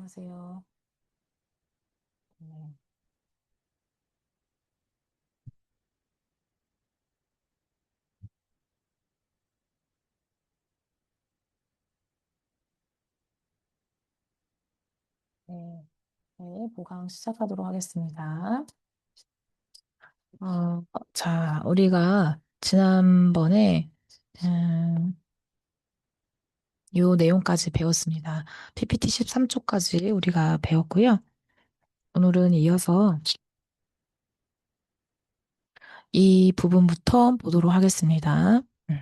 안녕하세요. 네, 네, 네, 보강 시작하도록 하겠습니다. 자, 우리가 지난번에 요 내용까지 배웠습니다. PPT 13초까지 우리가 배웠고요. 오늘은 이어서 이 부분부터 보도록 하겠습니다. 음.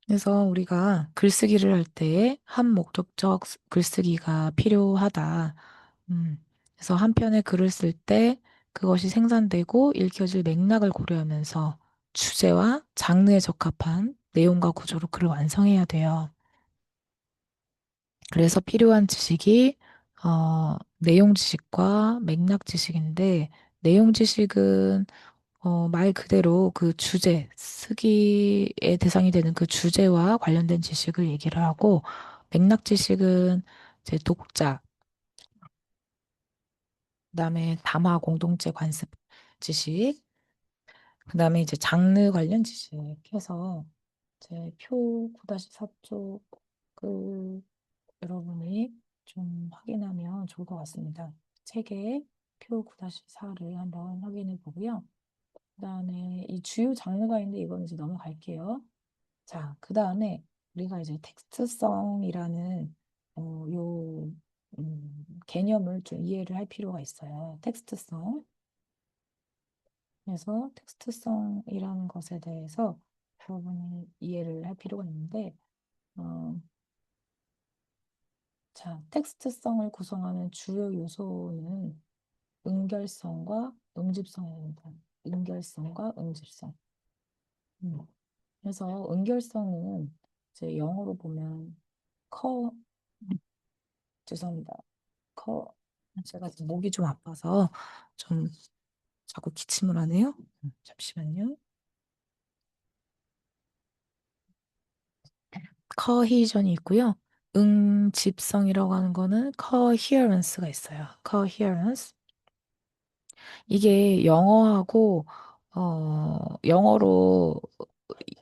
그래서 우리가 글쓰기를 할 때 한 목적적 글쓰기가 필요하다. 그래서 한 편의 글을 쓸 때 그것이 생산되고 읽혀질 맥락을 고려하면서 주제와 장르에 적합한 내용과 구조로 글을 완성해야 돼요. 그래서 필요한 지식이 내용 지식과 맥락 지식인데 내용 지식은 말 그대로 그 주제, 쓰기의 대상이 되는 그 주제와 관련된 지식을 얘기를 하고 맥락 지식은 이제 독자, 그다음에 담화 공동체 관습 지식, 그다음에 이제 장르 관련 지식 해서 제 표 9-4쪽 그 여러분이 좀 확인하면 좋을 것 같습니다. 책의 표 9-4를 한번 확인해 보고요. 그다음에 이 주요 장르가 있는데 이거는 이제 넘어갈게요. 자, 그다음에 우리가 이제 텍스트성이라는 요 개념을 좀 이해를 할 필요가 있어요. 텍스트성. 그래서 텍스트성이라는 것에 대해서 여러분이 이해를 할 필요가 있는데, 어, 자, 텍스트성을 구성하는 주요 요소는 응결성과 응집성입니다. 응결성과 응집성. 음. 그래서 응결성은 이제 영어로 보면 커, 죄송합니다. 커, 제가 지금 목이 좀 아파서 좀 자꾸 기침을 하네요. 잠시만요. 커히전이 있고요. 응집성이라고 하는 거는 coherence가 있어요. coherence. 이게 영어하고 영어로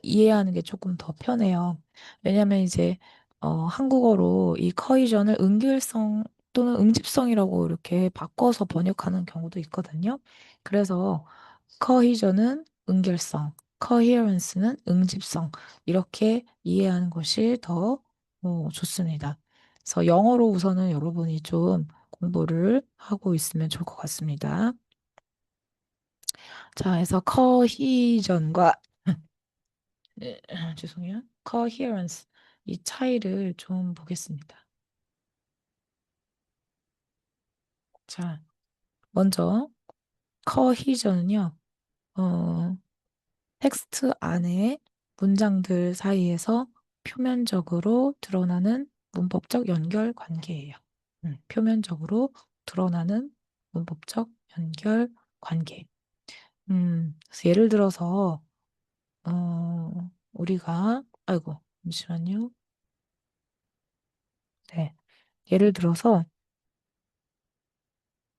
이해하는 게 조금 더 편해요. 왜냐면 이제 한국어로 이 커이전을 응결성 또는 응집성이라고 이렇게 바꿔서 번역하는 경우도 있거든요. 그래서 커이전은 응결성, 커히어런스는 응집성 이렇게 이해하는 것이 더 좋습니다. 그래서 영어로 우선은 여러분이 좀 공부를 하고 있으면 좋을 것 같습니다. 자, 그래서 커히전과 죄송해요. coherence 이 차이를 좀 보겠습니다. 자, 먼저 cohesion은요. 어, 텍스트 안에 문장들 사이에서 표면적으로 드러나는 문법적 연결 관계예요. 표면적으로 드러나는 문법적 연결 관계. 그래서 예를 들어서 우리가 아이고 잠시만요. 네, 예를 들어서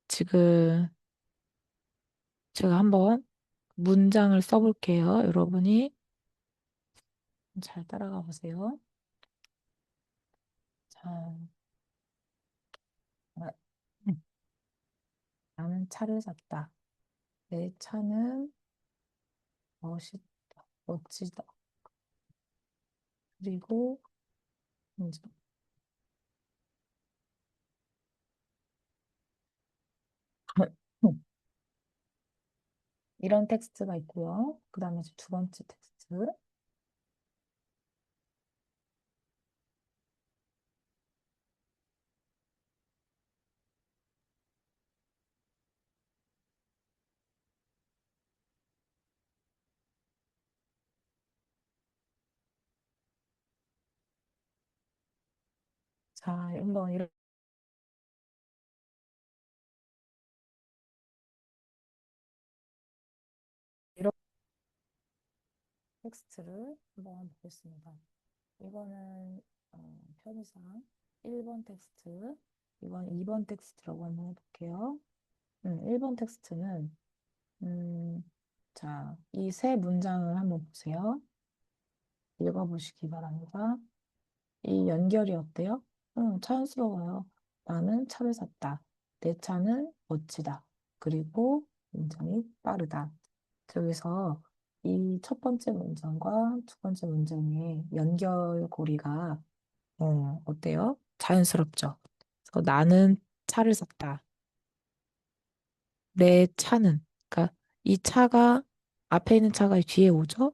지금 제가 한번 문장을 써볼게요. 여러분이 잘 따라가 보세요. 자, 아, 음. 나는 차를 샀다. 내 차는 멋있다, 멋지다. 그리고 이제 이런 텍스트가 있고요. 그 다음에 이제 두 번째 텍스트. 자, 한번 이런 텍스트를 한번 보겠습니다. 이거는 편의상. 1번 텍스트. 이번 2번 텍스트라고 한번 해볼게요. 1번 텍스트는, 음, 자, 이 세 문장을 한번 보세요. 읽어보시기 바랍니다. 이 연결이 어때요? 자연스러워요. 나는 차를 샀다. 내 차는 멋지다. 그리고 굉장히 빠르다. 여기서 이 첫 번째 문장과 두 번째 문장의 연결고리가 어때요? 자연스럽죠? 그래서 나는 차를 샀다. 내 차는, 그러니까 이 차가 앞에 있는 차가 뒤에 오죠?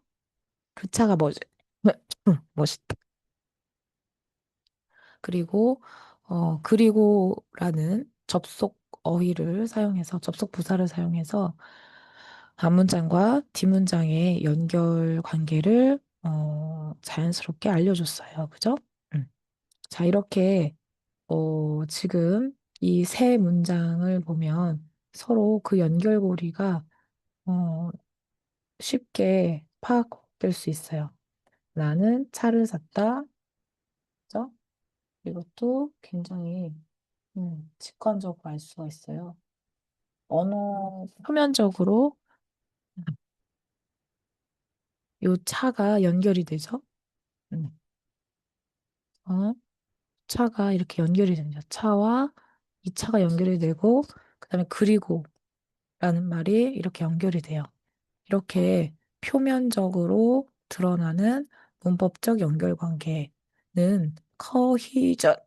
그 차가 뭐지? 멋있다. 그리고 그리고라는 접속 어휘를 사용해서 접속 부사를 사용해서 앞문장과 뒷문장의 연결 관계를 자연스럽게 알려줬어요. 그죠? 음. 자, 이렇게 지금 이 세 문장을 보면 서로 그 연결고리가 어, 쉽게 파악될 수 있어요. 나는 차를 샀다. 그죠? 이것도 굉장히 직관적으로 알 수가 있어요. 언어 표면적으로 요 차가 연결이 되죠. 음, 어, 차가 이렇게 연결이 됩니다. 차와 이 차가 연결이 되고 그다음에 그리고라는 말이 이렇게 연결이 돼요. 이렇게 표면적으로 드러나는 문법적 연결관계는 커히전이라고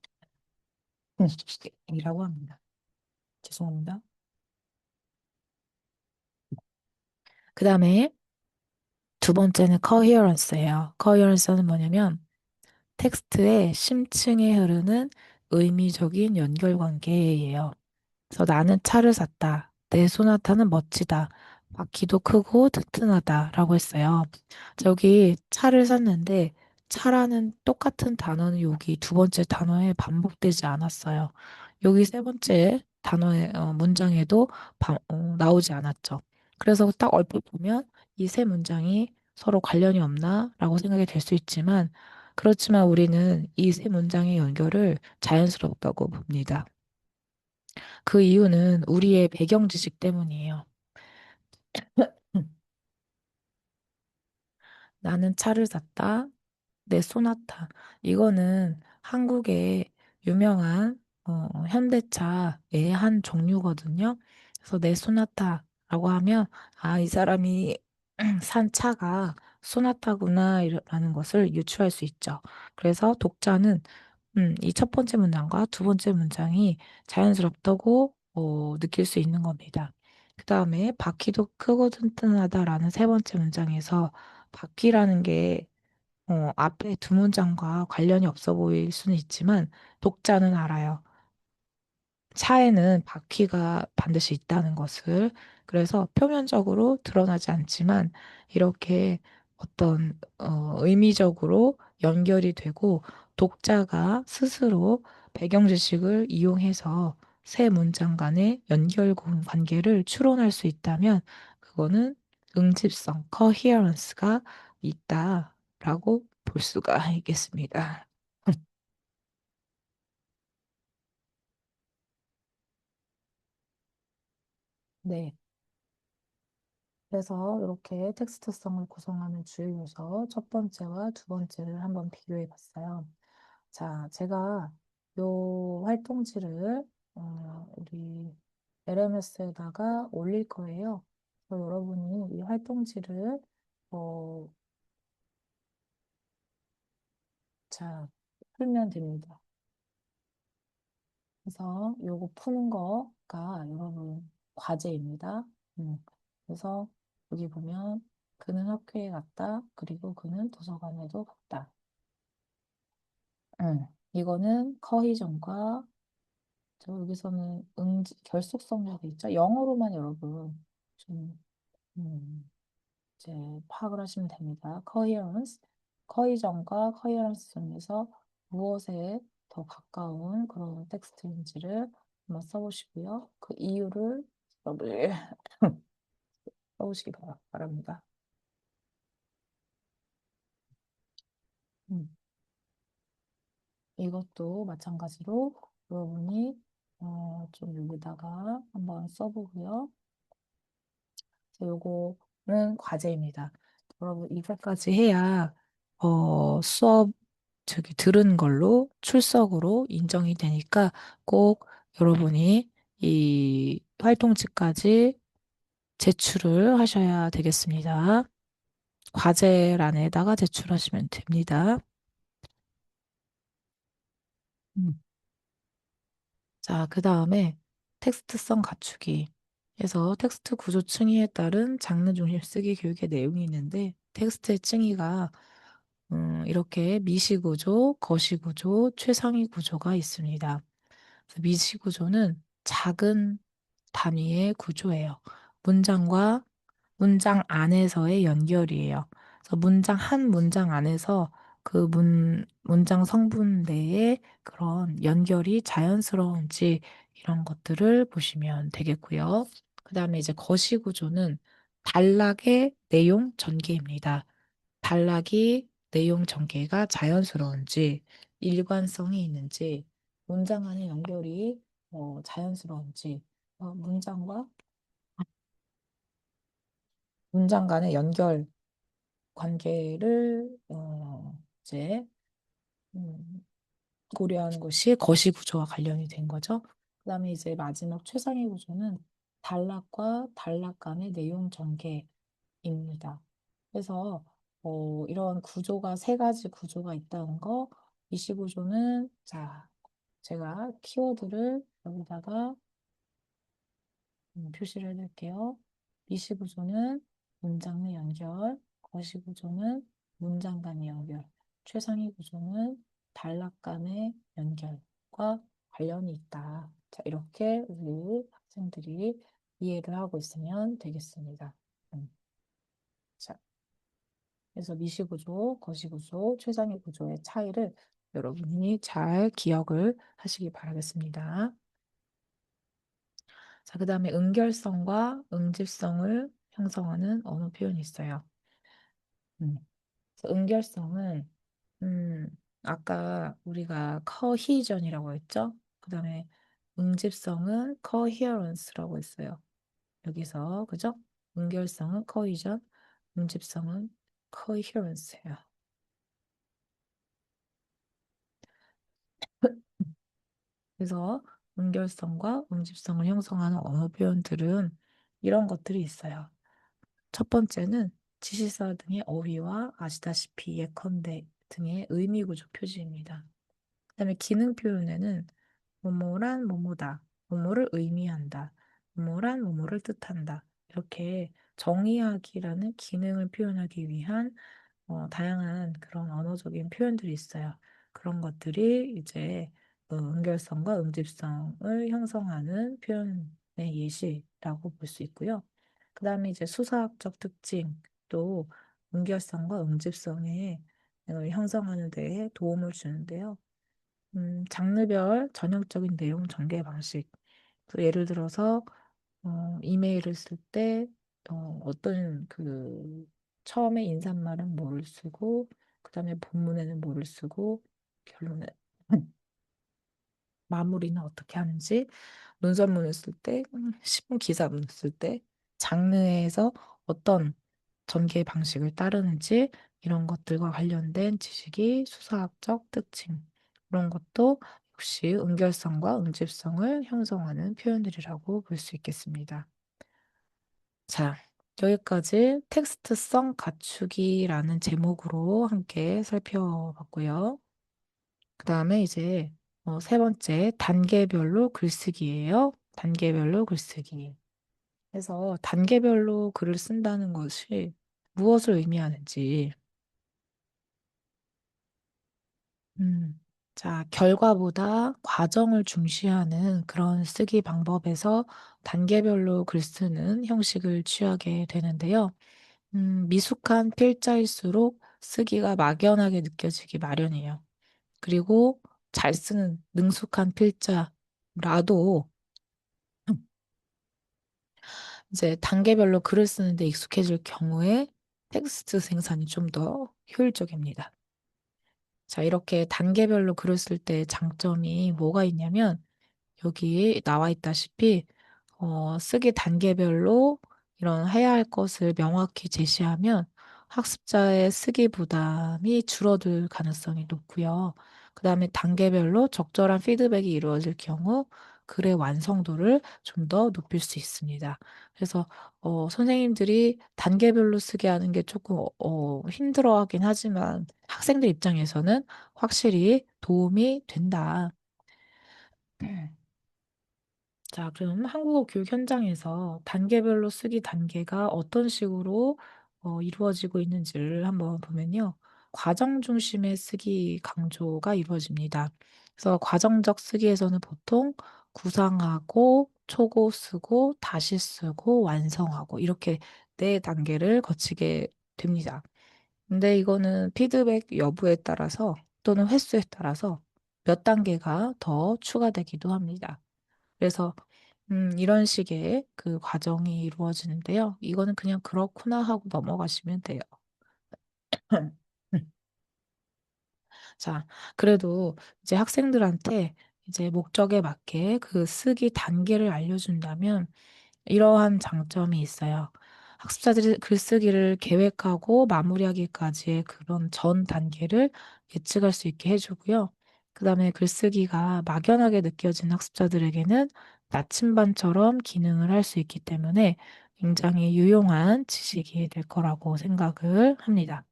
합니다. 죄송합니다. 그 다음에 두 번째는 coherence예요. coherence는 뭐냐면 텍스트의 심층에 흐르는 의미적인 연결관계예요. 그래서 나는 차를 샀다. 내 소나타는 멋지다. 바퀴도 크고 튼튼하다라고 했어요. 자, 여기 차를 샀는데 차라는 똑같은 단어는 여기 두 번째 단어에 반복되지 않았어요. 여기 세 번째 단어의 문장에도 나오지 않았죠. 그래서 딱 얼핏 보면 이 세 문장이 서로 관련이 없나라고 생각이 될 수 있지만 그렇지만 우리는 이 세 문장의 연결을 자연스럽다고 봅니다. 그 이유는 우리의 배경 지식 때문이에요. 나는 차를 샀다. 내 소나타. 이거는 한국의 유명한 현대차의 한 종류거든요. 그래서 내 소나타라고 하면 아, 이 사람이 산 차가 소나타구나라는 것을 유추할 수 있죠. 그래서 독자는 이 첫 번째 문장과 두 번째 문장이 자연스럽다고 느낄 수 있는 겁니다. 그 다음에 바퀴도 크고 튼튼하다라는 세 번째 문장에서 바퀴라는 게 앞에 두 문장과 관련이 없어 보일 수는 있지만 독자는 알아요. 차에는 바퀴가 반드시 있다는 것을. 그래서 표면적으로 드러나지 않지만 이렇게 어떤 의미적으로 연결이 되고 독자가 스스로 배경 지식을 이용해서 세 문장 간의 연결 관계를 추론할 수 있다면 그거는 응집성, coherence가 있다라고 볼 수가 있겠습니다. 네. 그래서 이렇게 텍스트성을 구성하는 주요 요소 첫 번째와 두 번째를 한번 비교해 봤어요. 자, 제가 요 활동지를 우리 LMS에다가 올릴 거예요. 그래서 여러분이 이 활동지를 어, 자, 풀면 됩니다. 그래서 요거 푸는 거가 여러분 과제입니다. 음. 그래서 여기 보면 그는 학교에 갔다. 그리고 그는 도서관에도 갔다. 이거는 커이전과 저 여기서는 결속성이라고 돼 있죠. 영어로만 여러분 좀 음, 이제 파악을 하시면 됩니다. coherence, cohesion과 coherence 중에서 무엇에 더 가까운 그런 텍스트인지를 한번 써보시고요. 그 이유를 여러분 써보시기 바랍니다. 음. 이것도 마찬가지로 여러분이 좀 여기다가 한번 써보고요. 요거는 과제입니다. 여러분 이것까지 해야 수업 저기 들은 걸로 출석으로 인정이 되니까 꼭 여러분이 이 활동지까지 제출을 하셔야 되겠습니다. 과제란에다가 제출하시면 됩니다. 음. 자, 그 다음에 텍스트성 갖추기. 해서 텍스트 구조 층위에 따른 장르 중심 쓰기 교육의 내용이 있는데 텍스트의 층위가 이렇게 미시 구조, 거시 구조, 최상위 구조가 있습니다. 그래서 미시 구조는 작은 단위의 구조예요. 문장과 문장 안에서의 연결이에요. 그래서 한 문장 안에서 그 문장 성분 내에 그런 연결이 자연스러운지 이런 것들을 보시면 되겠고요. 그 다음에 이제 거시 구조는 단락의 내용 전개입니다. 단락이 내용 전개가 자연스러운지, 일관성이 있는지, 문장 안의 연결이 자연스러운지, 문장과 문장 간의 연결 관계를 이제 음, 고려하는 것이 거시 구조와 관련이 된 거죠. 그다음에 이제 마지막 최상위 구조는 단락과 단락 간의 내용 전개입니다. 그래서 이런 구조가 세 가지 구조가 있다는 거, 이시 구조는 자 제가 키워드를 여기다가 표시를 해둘게요. 미시 구조는 문장 내 연결, 거시 구조는 문장 간의 연결, 최상위 구조는 단락 간의 연결과 관련이 있다. 자, 이렇게 우리 학생들이 이해를 하고 있으면 되겠습니다. 자, 그래서 미시 구조, 거시 구조, 최상위 구조의 차이를 여러분이 잘 기억을 하시기 바라겠습니다. 자, 그 다음에 응결성과 응집성을 형성하는 언어 표현이 있어요. 음. 그래서 응결성은, 음, 아까 우리가 커히전이라고 했죠? 그 다음에 응집성은 coherence라고 했어요. 여기서, 그죠? 응결성은 커히전, 응집성은 coherence예요. 그래서 응결성과 응집성을 형성하는 언어 표현들은 이런 것들이 있어요. 첫 번째는 지시사 등의 어휘와 아시다시피 예컨대 등의 의미구조 표시입니다. 그다음에 기능 표현에는 뭐뭐란 뭐뭐다, 뭐뭐를 의미한다, 뭐뭐란 뭐뭐를 뜻한다. 이렇게 정의하기라는 기능을 표현하기 위한 다양한 그런 언어적인 표현들이 있어요. 그런 것들이 이제 응결성과 응집성을 형성하는 표현의 예시라고 볼 수 있고요. 그 다음에 이제 수사학적 특징도 응결성과 응집성에 형성하는 데에 도움을 주는데요. 장르별 전형적인 내용 전개 방식. 예를 들어서 이메일을 쓸 때 어떤 처음에 인사말은 뭐를 쓰고 그다음에 본문에는 뭐를 쓰고 결론에 마무리는 어떻게 하는지 논설문을 쓸 때, 신문 기사문을 쓸 때 장르에서 어떤 전개 방식을 따르는지 이런 것들과 관련된 지식이 수사학적 특징 그런 것도 역시 응결성과 응집성을 형성하는 표현들이라고 볼 수 있겠습니다. 자, 여기까지 텍스트성 갖추기라는 제목으로 함께 살펴봤고요. 그 다음에 이제 세 번째 단계별로 글쓰기예요. 단계별로 글쓰기. 그래서 단계별로 글을 쓴다는 것이 무엇을 의미하는지, 자, 결과보다 과정을 중시하는 그런 쓰기 방법에서 단계별로 글 쓰는 형식을 취하게 되는데요. 미숙한 필자일수록 쓰기가 막연하게 느껴지기 마련이에요. 그리고 잘 쓰는 능숙한 필자라도 이제 단계별로 글을 쓰는데 익숙해질 경우에 텍스트 생산이 좀 더 효율적입니다. 자, 이렇게 단계별로 글을 쓸 때 장점이 뭐가 있냐면, 여기 나와 있다시피, 쓰기 단계별로 이런 해야 할 것을 명확히 제시하면 학습자의 쓰기 부담이 줄어들 가능성이 높고요. 그 다음에 단계별로 적절한 피드백이 이루어질 경우 글의 완성도를 좀 더 높일 수 있습니다. 그래서 선생님들이 단계별로 쓰게 하는 게 조금 힘들어하긴 하지만 학생들 입장에서는 확실히 도움이 된다. 자, 그럼 한국어 교육 현장에서 단계별로 쓰기 단계가 어떤 식으로 이루어지고 있는지를 한번 보면요. 과정 중심의 쓰기 강조가 이루어집니다. 그래서 과정적 쓰기에서는 보통 구상하고, 초고 쓰고, 다시 쓰고, 완성하고, 이렇게 네 단계를 거치게 됩니다. 근데 이거는 피드백 여부에 따라서 또는 횟수에 따라서 몇 단계가 더 추가되기도 합니다. 그래서 이런 식의 그 과정이 이루어지는데요. 이거는 그냥 그렇구나 하고 넘어가시면 돼요. 자, 그래도 이제 학생들한테 이제 목적에 맞게 그 쓰기 단계를 알려준다면 이러한 장점이 있어요. 학습자들이 글쓰기를 계획하고 마무리하기까지의 그런 전 단계를 예측할 수 있게 해주고요. 그 다음에 글쓰기가 막연하게 느껴진 학습자들에게는 나침반처럼 기능을 할 수 있기 때문에 굉장히 유용한 지식이 될 거라고 생각을 합니다.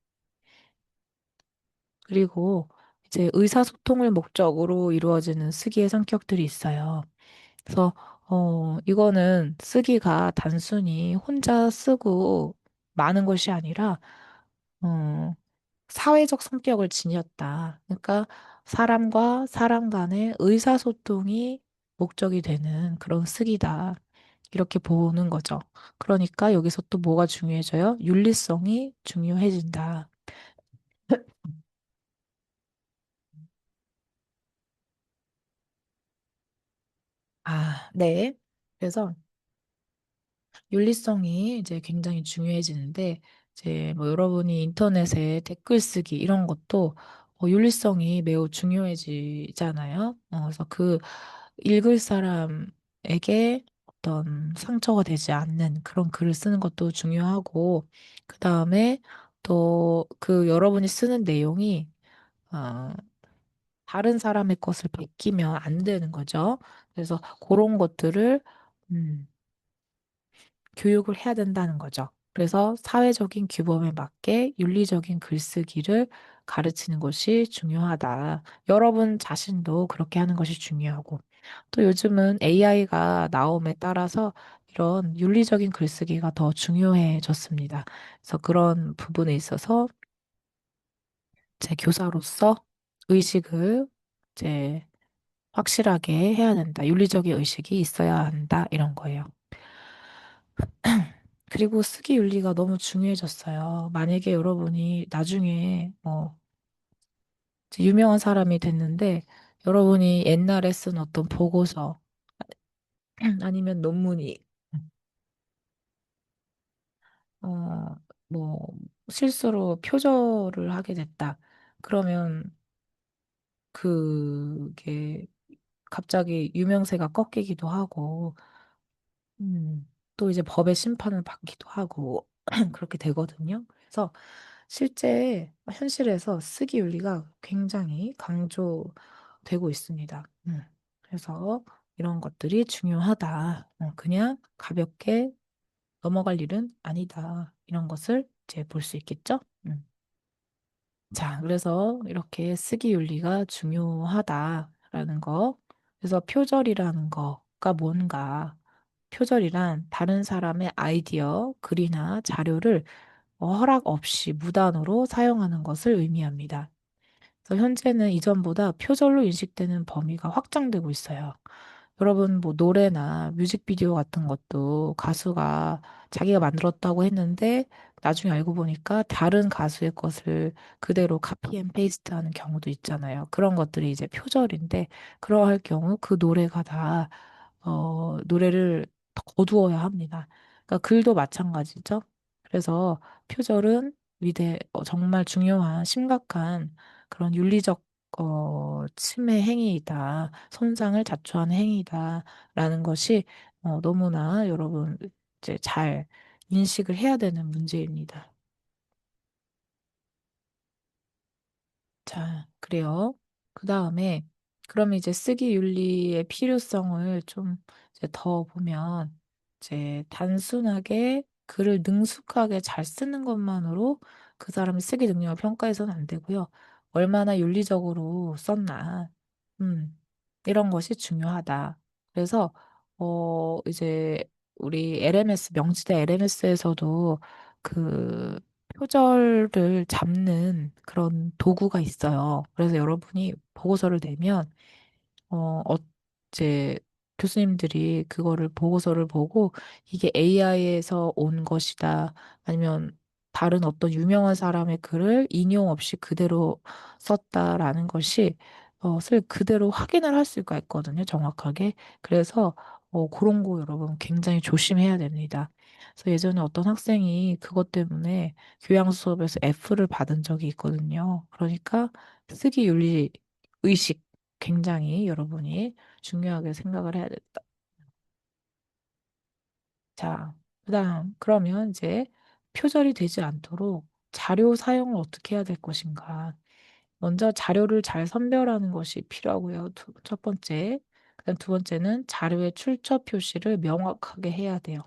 그리고 이제 의사소통을 목적으로 이루어지는 쓰기의 성격들이 있어요. 그래서 이거는 쓰기가 단순히 혼자 쓰고 많은 것이 아니라 어, 사회적 성격을 지녔다. 그러니까 사람과 사람 간의 의사소통이 목적이 되는 그런 쓰기다. 이렇게 보는 거죠. 그러니까 여기서 또 뭐가 중요해져요? 윤리성이 중요해진다. 아, 네. 그래서 윤리성이 이제 굉장히 중요해지는데, 이제 뭐 여러분이 인터넷에 댓글 쓰기 이런 것도 윤리성이 매우 중요해지잖아요. 그래서 그 읽을 사람에게 어떤 상처가 되지 않는 그런 글을 쓰는 것도 중요하고, 그 다음에 또 그 여러분이 쓰는 내용이 어, 다른 사람의 것을 베끼면 안 되는 거죠. 그래서 그런 것들을 음, 교육을 해야 된다는 거죠. 그래서 사회적인 규범에 맞게 윤리적인 글쓰기를 가르치는 것이 중요하다. 여러분 자신도 그렇게 하는 것이 중요하고, 또 요즘은 AI가 나옴에 따라서 이런 윤리적인 글쓰기가 더 중요해졌습니다. 그래서 그런 부분에 있어서 제 교사로서 의식을 이제 확실하게 해야 된다. 윤리적인 의식이 있어야 한다. 이런 거예요. 그리고 쓰기 윤리가 너무 중요해졌어요. 만약에 여러분이 나중에 이제 유명한 사람이 됐는데 여러분이 옛날에 쓴 어떤 보고서 아니면 논문이 어, 뭐 실수로 표절을 하게 됐다. 그러면 그게 갑자기 유명세가 꺾이기도 하고 또 이제 법의 심판을 받기도 하고 그렇게 되거든요. 그래서 실제 현실에서 쓰기 윤리가 굉장히 강조되고 있습니다. 그래서 이런 것들이 중요하다. 그냥 가볍게 넘어갈 일은 아니다. 이런 것을 이제 볼 수 있겠죠? 자, 그래서 이렇게 쓰기 윤리가 중요하다라는 거. 그래서 표절이라는 거가 뭔가. 표절이란 다른 사람의 아이디어, 글이나 자료를 허락 없이 무단으로 사용하는 것을 의미합니다. 그래서 현재는 이전보다 표절로 인식되는 범위가 확장되고 있어요. 여러분, 뭐, 노래나 뮤직비디오 같은 것도 가수가 자기가 만들었다고 했는데, 나중에 알고 보니까 다른 가수의 것을 그대로 카피 앤 페이스트 하는 경우도 있잖아요. 그런 것들이 이제 표절인데, 그러할 경우 그 노래가 다, 노래를 더 거두어야 합니다. 그러니까 글도 마찬가지죠. 그래서 표절은 정말 중요한, 심각한 그런 윤리적 침해 행위이다, 손상을 자초하는 행위다라는 것이 너무나 여러분 이제 잘 인식을 해야 되는 문제입니다. 자, 그래요. 그 다음에, 그럼 이제 쓰기 윤리의 필요성을 좀 이제 더 보면, 이제 단순하게 글을 능숙하게 잘 쓰는 것만으로 그 사람의 쓰기 능력을 평가해서는 안 되고요. 얼마나 윤리적으로 썼나, 음, 이런 것이 중요하다. 그래서, 이제 우리 LMS, 명지대 LMS에서도 그 표절을 잡는 그런 도구가 있어요. 그래서 여러분이 보고서를 내면, 이제 교수님들이 그거를 보고서를 보고 이게 AI에서 온 것이다. 아니면 다른 어떤 유명한 사람의 글을 인용 없이 그대로 썼다라는 것이, 을 그대로 확인을 할 수가 있거든요. 정확하게. 그래서, 그런 거 여러분 굉장히 조심해야 됩니다. 그래서 예전에 어떤 학생이 그것 때문에 교양 수업에서 F를 받은 적이 있거든요. 그러니까 쓰기 윤리 의식 굉장히 여러분이 중요하게 생각을 해야 된다. 자, 그러면 이제 표절이 되지 않도록 자료 사용을 어떻게 해야 될 것인가. 먼저 자료를 잘 선별하는 것이 필요하고요. 첫 번째. 그다음 두 번째는 자료의 출처 표시를 명확하게 해야 돼요.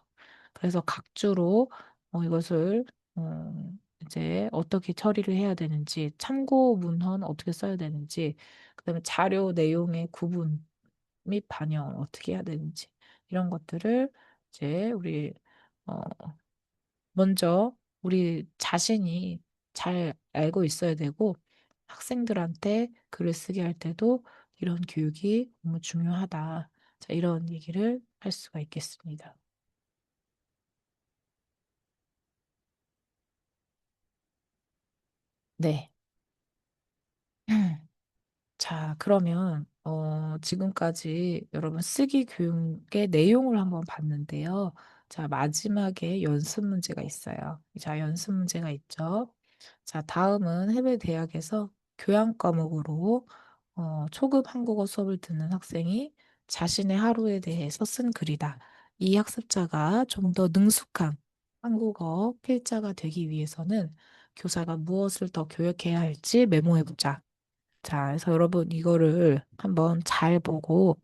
그래서 각주로 이것을 이제 어떻게 처리를 해야 되는지, 참고 문헌 어떻게 써야 되는지, 그다음에 자료 내용의 구분 및 반영 어떻게 해야 되는지 이런 것들을 이제 우리 어, 먼저 우리 자신이 잘 알고 있어야 되고 학생들한테 글을 쓰게 할 때도 이런 교육이 너무 중요하다. 자, 이런 얘기를 할 수가 있겠습니다. 네. 자, 그러면 지금까지 여러분 쓰기 교육의 내용을 한번 봤는데요. 자, 마지막에 연습 문제가 있어요. 자, 연습 문제가 있죠. 자, 다음은 해외 대학에서 교양 과목으로 초급 한국어 수업을 듣는 학생이 자신의 하루에 대해서 쓴 글이다. 이 학습자가 좀 더 능숙한 한국어 필자가 되기 위해서는 교사가 무엇을 더 교육해야 할지 메모해 보자. 자, 그래서 여러분 이거를 한번 잘 보고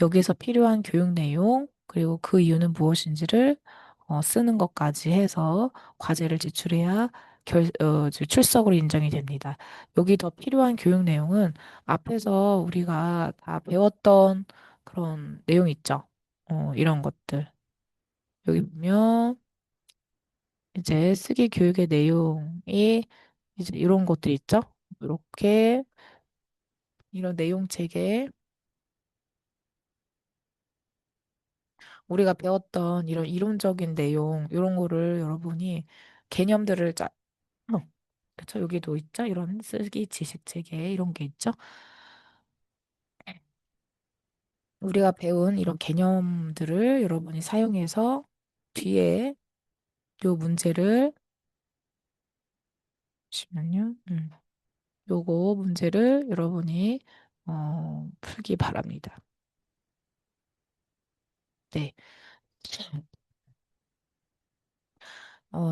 여기서 필요한 교육 내용 그리고 그 이유는 무엇인지를 쓰는 것까지 해서 과제를 제출해야 이제 출석으로 인정이 됩니다. 여기 더 필요한 교육 내용은 앞에서 우리가 다 배웠던 그런 내용 있죠. 이런 것들. 여기 보면 이제 쓰기 교육의 내용이 이제 이런 것들 있죠. 이렇게 이런 내용 체계 우리가 배웠던 이런 이론적인 내용, 이런 거를 여러분이 개념들을 그쵸? 여기도 있죠? 이런 쓰기 지식 체계, 이런 게 있죠? 우리가 배운 이런 개념들을 여러분이 사용해서 뒤에 요 문제를, 잠시만요. 요거 문제를 여러분이, 풀기 바랍니다. 네.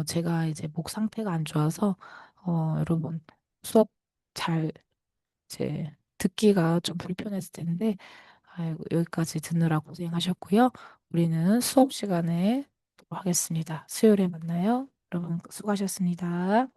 제가 이제 목 상태가 안 좋아서, 여러분 수업 잘 이제 듣기가 좀 불편했을 텐데, 아이고, 여기까지 듣느라 고생하셨고요. 우리는 수업 시간에 또 하겠습니다. 수요일에 만나요. 여러분 수고하셨습니다.